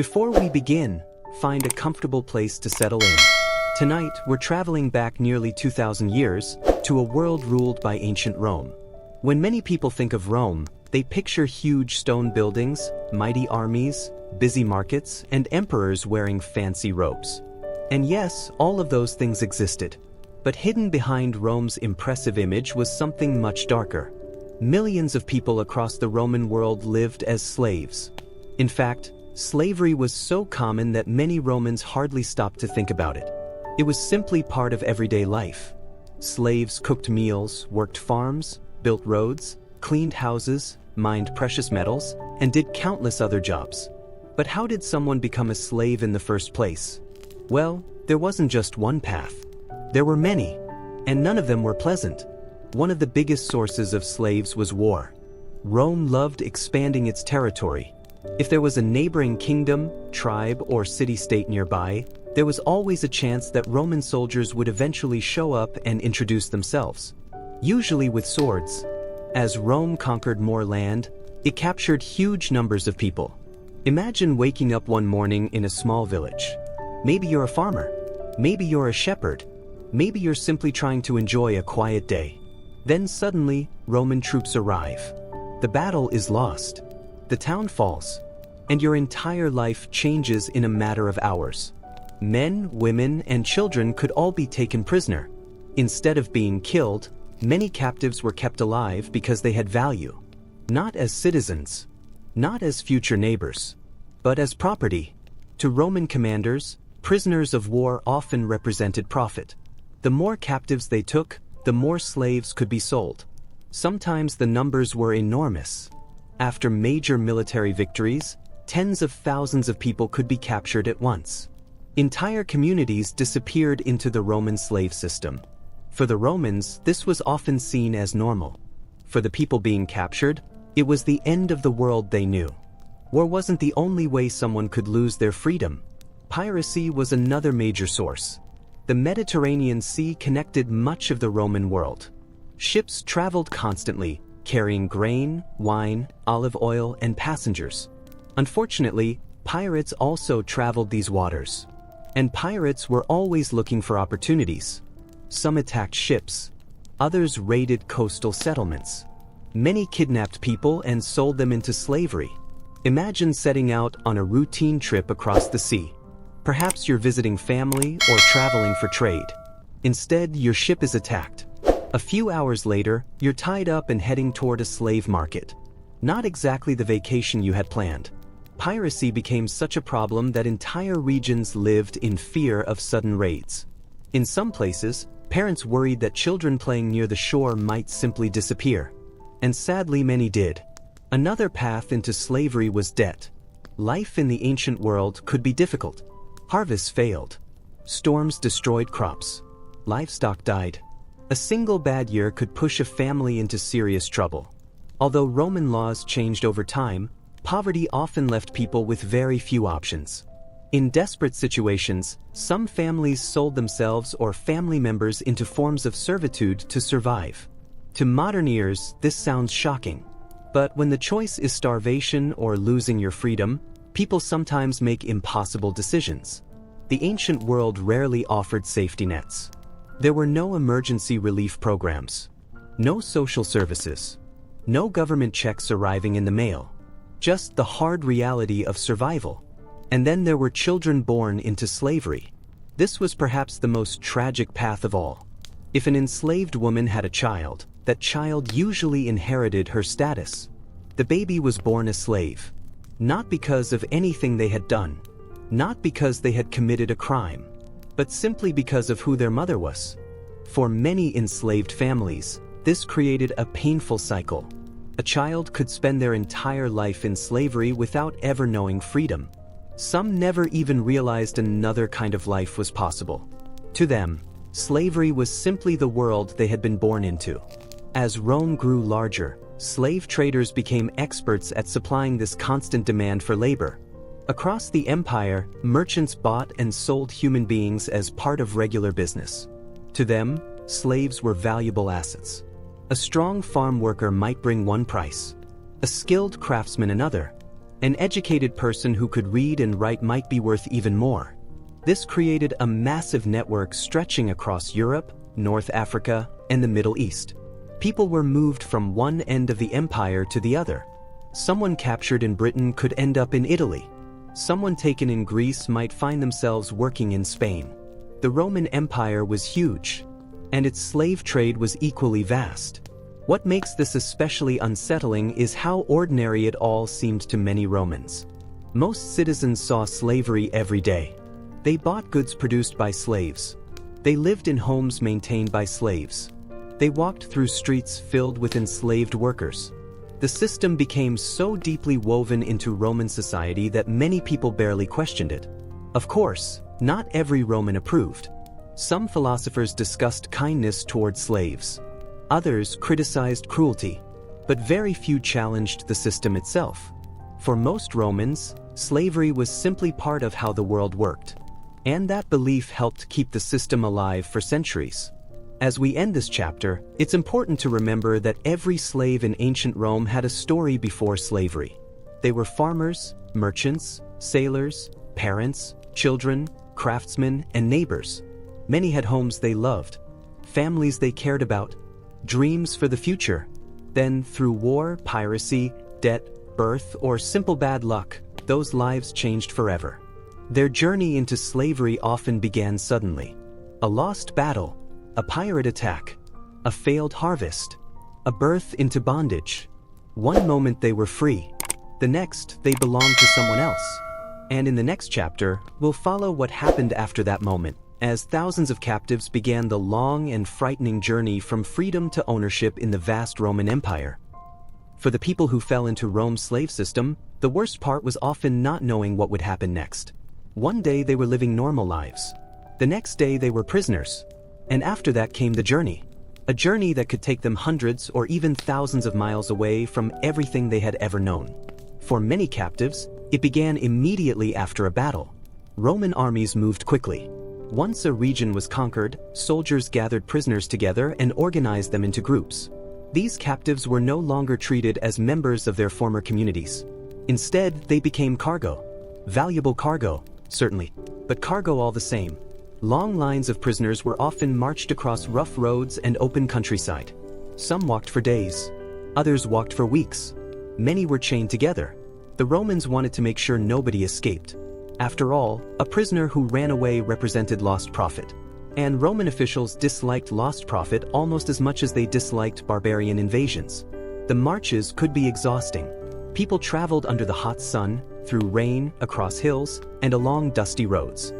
Before we begin, find a comfortable place to settle in. Tonight, we're traveling back nearly 2,000 years to a world ruled by ancient Rome. When many people think of Rome, they picture huge stone buildings, mighty armies, busy markets, and emperors wearing fancy robes. And yes, all of those things existed. But hidden behind Rome's impressive image was something much darker. Millions of people across the Roman world lived as slaves. In fact, slavery was so common that many Romans hardly stopped to think about it. It was simply part of everyday life. Slaves cooked meals, worked farms, built roads, cleaned houses, mined precious metals, and did countless other jobs. But how did someone become a slave in the first place? Well, there wasn't just one path. There were many, and none of them were pleasant. One of the biggest sources of slaves was war. Rome loved expanding its territory. If there was a neighboring kingdom, tribe, or city-state nearby, there was always a chance that Roman soldiers would eventually show up and introduce themselves, usually with swords. As Rome conquered more land, it captured huge numbers of people. Imagine waking up one morning in a small village. Maybe you're a farmer. Maybe you're a shepherd. Maybe you're simply trying to enjoy a quiet day. Then suddenly, Roman troops arrive. The battle is lost. The town falls. And your entire life changes in a matter of hours. Men, women, and children could all be taken prisoner. Instead of being killed, many captives were kept alive because they had value. Not as citizens, not as future neighbors, but as property. To Roman commanders, prisoners of war often represented profit. The more captives they took, the more slaves could be sold. Sometimes the numbers were enormous. After major military victories, tens of thousands of people could be captured at once. Entire communities disappeared into the Roman slave system. For the Romans, this was often seen as normal. For the people being captured, it was the end of the world they knew. War wasn't the only way someone could lose their freedom. Piracy was another major source. The Mediterranean Sea connected much of the Roman world. Ships traveled constantly, carrying grain, wine, olive oil, and passengers. Unfortunately, pirates also traveled these waters. And pirates were always looking for opportunities. Some attacked ships. Others raided coastal settlements. Many kidnapped people and sold them into slavery. Imagine setting out on a routine trip across the sea. Perhaps you're visiting family or traveling for trade. Instead, your ship is attacked. A few hours later, you're tied up and heading toward a slave market. Not exactly the vacation you had planned. Piracy became such a problem that entire regions lived in fear of sudden raids. In some places, parents worried that children playing near the shore might simply disappear. And sadly, many did. Another path into slavery was debt. Life in the ancient world could be difficult. Harvests failed. Storms destroyed crops. Livestock died. A single bad year could push a family into serious trouble. Although Roman laws changed over time, poverty often left people with very few options. In desperate situations, some families sold themselves or family members into forms of servitude to survive. To modern ears, this sounds shocking. But when the choice is starvation or losing your freedom, people sometimes make impossible decisions. The ancient world rarely offered safety nets. There were no emergency relief programs, no social services, no government checks arriving in the mail, just the hard reality of survival. And then there were children born into slavery. This was perhaps the most tragic path of all. If an enslaved woman had a child, that child usually inherited her status. The baby was born a slave. Not because of anything they had done, not because they had committed a crime, but simply because of who their mother was. For many enslaved families, this created a painful cycle. A child could spend their entire life in slavery without ever knowing freedom. Some never even realized another kind of life was possible. To them, slavery was simply the world they had been born into. As Rome grew larger, slave traders became experts at supplying this constant demand for labor. Across the empire, merchants bought and sold human beings as part of regular business. To them, slaves were valuable assets. A strong farm worker might bring one price, a skilled craftsman another, An educated person who could read and write might be worth even more. This created a massive network stretching across Europe, North Africa, and the Middle East. People were moved from one end of the empire to the other. Someone captured in Britain could end up in Italy. Someone taken in Greece might find themselves working in Spain. The Roman Empire was huge, and its slave trade was equally vast. What makes this especially unsettling is how ordinary it all seemed to many Romans. Most citizens saw slavery every day. They bought goods produced by slaves. They lived in homes maintained by slaves. They walked through streets filled with enslaved workers. The system became so deeply woven into Roman society that many people barely questioned it. Of course, not every Roman approved. Some philosophers discussed kindness toward slaves. Others criticized cruelty, but very few challenged the system itself. For most Romans, slavery was simply part of how the world worked. And that belief helped keep the system alive for centuries. As we end this chapter, it's important to remember that every slave in ancient Rome had a story before slavery. They were farmers, merchants, sailors, parents, children, craftsmen, and neighbors. Many had homes they loved, families they cared about, dreams for the future. Then, through war, piracy, debt, birth, or simple bad luck, those lives changed forever. Their journey into slavery often began suddenly. A lost battle, a pirate attack, a failed harvest, a birth into bondage. One moment they were free, the next they belonged to someone else. And in the next chapter, we'll follow what happened after that moment, as thousands of captives began the long and frightening journey from freedom to ownership in the vast Roman Empire. For the people who fell into Rome's slave system, the worst part was often not knowing what would happen next. One day they were living normal lives. The next day they were prisoners. And after that came the journey. A journey that could take them hundreds or even thousands of miles away from everything they had ever known. For many captives, it began immediately after a battle. Roman armies moved quickly. Once a region was conquered, soldiers gathered prisoners together and organized them into groups. These captives were no longer treated as members of their former communities. Instead, they became cargo. Valuable cargo, certainly, but cargo all the same. Long lines of prisoners were often marched across rough roads and open countryside. Some walked for days. Others walked for weeks. Many were chained together. The Romans wanted to make sure nobody escaped. After all, a prisoner who ran away represented lost profit. And Roman officials disliked lost profit almost as much as they disliked barbarian invasions. The marches could be exhausting. People traveled under the hot sun, through rain, across hills, and along dusty roads.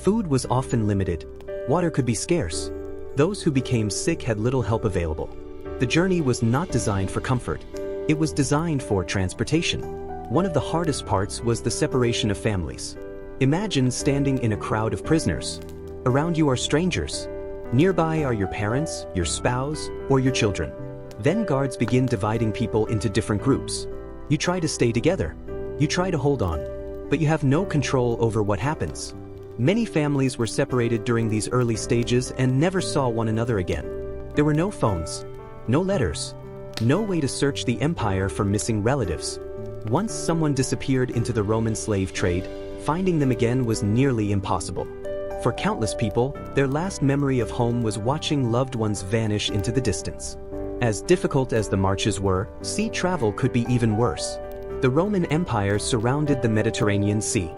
Food was often limited. Water could be scarce. Those who became sick had little help available. The journey was not designed for comfort. It was designed for transportation. One of the hardest parts was the separation of families. Imagine standing in a crowd of prisoners. Around you are strangers. Nearby are your parents, your spouse, or your children. Then guards begin dividing people into different groups. You try to stay together. You try to hold on. But you have no control over what happens. Many families were separated during these early stages and never saw one another again. There were no phones, no letters, no way to search the empire for missing relatives. Once someone disappeared into the Roman slave trade, finding them again was nearly impossible. For countless people, their last memory of home was watching loved ones vanish into the distance. As difficult as the marches were, sea travel could be even worse. The Roman Empire surrounded the Mediterranean Sea.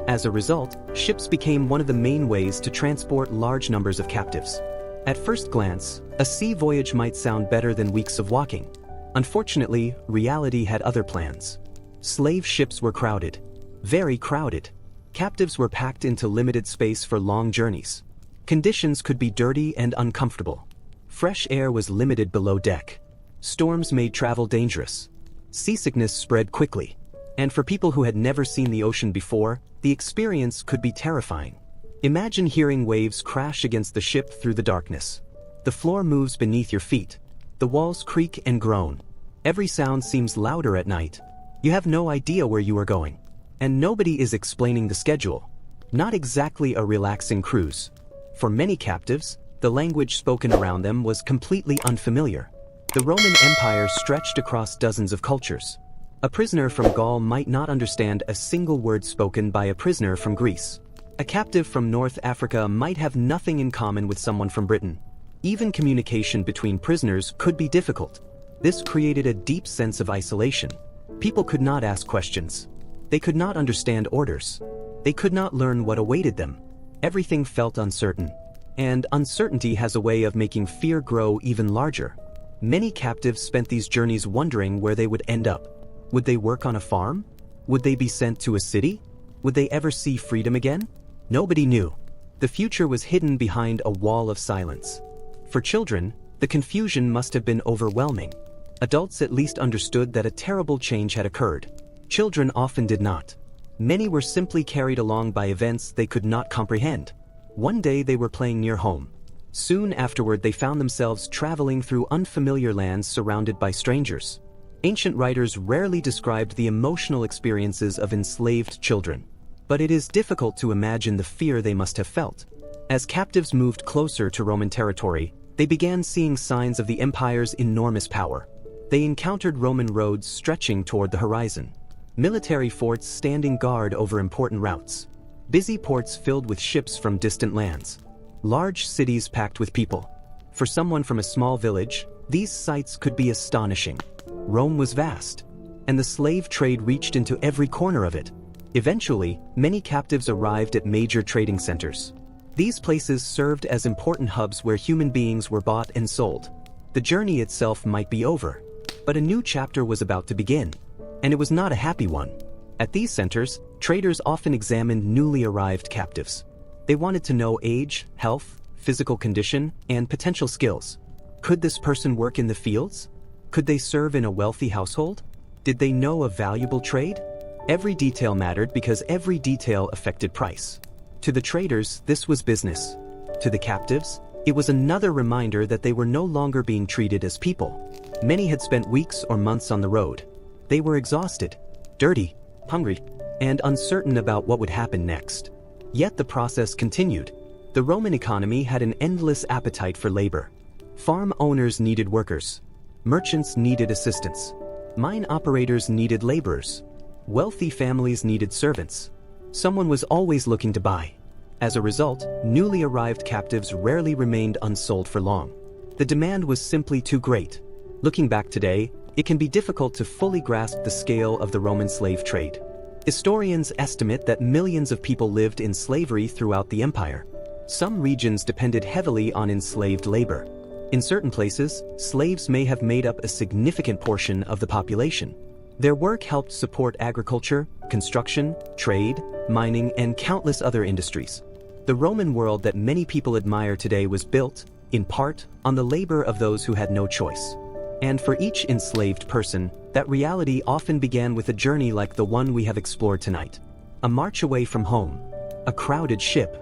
As a result, ships became one of the main ways to transport large numbers of captives. At first glance, a sea voyage might sound better than weeks of walking. Unfortunately, reality had other plans. Slave ships were crowded. Very crowded. Captives were packed into limited space for long journeys. Conditions could be dirty and uncomfortable. Fresh air was limited below deck. Storms made travel dangerous. Seasickness spread quickly. And for people who had never seen the ocean before, the experience could be terrifying. Imagine hearing waves crash against the ship through the darkness. The floor moves beneath your feet. The walls creak and groan. Every sound seems louder at night. You have no idea where you are going. And nobody is explaining the schedule. Not exactly a relaxing cruise. For many captives, the language spoken around them was completely unfamiliar. The Roman Empire stretched across dozens of cultures. A prisoner from Gaul might not understand a single word spoken by a prisoner from Greece. A captive from North Africa might have nothing in common with someone from Britain. Even communication between prisoners could be difficult. This created a deep sense of isolation. People could not ask questions. They could not understand orders. They could not learn what awaited them. Everything felt uncertain. And uncertainty has a way of making fear grow even larger. Many captives spent these journeys wondering where they would end up. Would they work on a farm? Would they be sent to a city? Would they ever see freedom again? Nobody knew. The future was hidden behind a wall of silence. For children, the confusion must have been overwhelming. Adults at least understood that a terrible change had occurred. Children often did not. Many were simply carried along by events they could not comprehend. One day they were playing near home. Soon afterward they found themselves traveling through unfamiliar lands surrounded by strangers. Ancient writers rarely described the emotional experiences of enslaved children. But it is difficult to imagine the fear they must have felt. As captives moved closer to Roman territory, they began seeing signs of the empire's enormous power. They encountered Roman roads stretching toward the horizon, military forts standing guard over important routes, busy ports filled with ships from distant lands, large cities packed with people. For someone from a small village, these sights could be astonishing. Rome was vast, and the slave trade reached into every corner of it. Eventually, many captives arrived at major trading centers. These places served as important hubs where human beings were bought and sold. The journey itself might be over, but a new chapter was about to begin, and it was not a happy one. At these centers, traders often examined newly arrived captives. They wanted to know age, health, physical condition, and potential skills. Could this person work in the fields? Could they serve in a wealthy household? Did they know a valuable trade? Every detail mattered because every detail affected price. To the traders, this was business. To the captives, it was another reminder that they were no longer being treated as people. Many had spent weeks or months on the road. They were exhausted, dirty, hungry, and uncertain about what would happen next. Yet the process continued. The Roman economy had an endless appetite for labor. Farm owners needed workers. Merchants needed assistants. Mine operators needed laborers. Wealthy families needed servants. Someone was always looking to buy. As a result, newly arrived captives rarely remained unsold for long. The demand was simply too great. Looking back today, it can be difficult to fully grasp the scale of the Roman slave trade. Historians estimate that millions of people lived in slavery throughout the empire. Some regions depended heavily on enslaved labor. In certain places, slaves may have made up a significant portion of the population. Their work helped support agriculture, construction, trade, mining, and countless other industries. The Roman world that many people admire today was built, in part, on the labor of those who had no choice. And for each enslaved person, that reality often began with a journey like the one we have explored tonight. A march away from home, a crowded ship,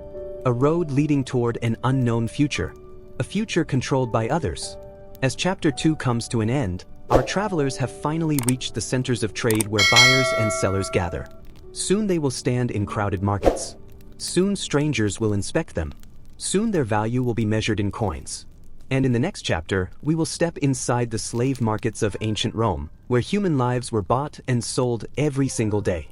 a road leading toward an unknown future, a future controlled by others. As Chapter 2 comes to an end, our travelers have finally reached the centers of trade where buyers and sellers gather. Soon they will stand in crowded markets. Soon strangers will inspect them. Soon their value will be measured in coins. And in the next chapter, we will step inside the slave markets of ancient Rome, where human lives were bought and sold every single day.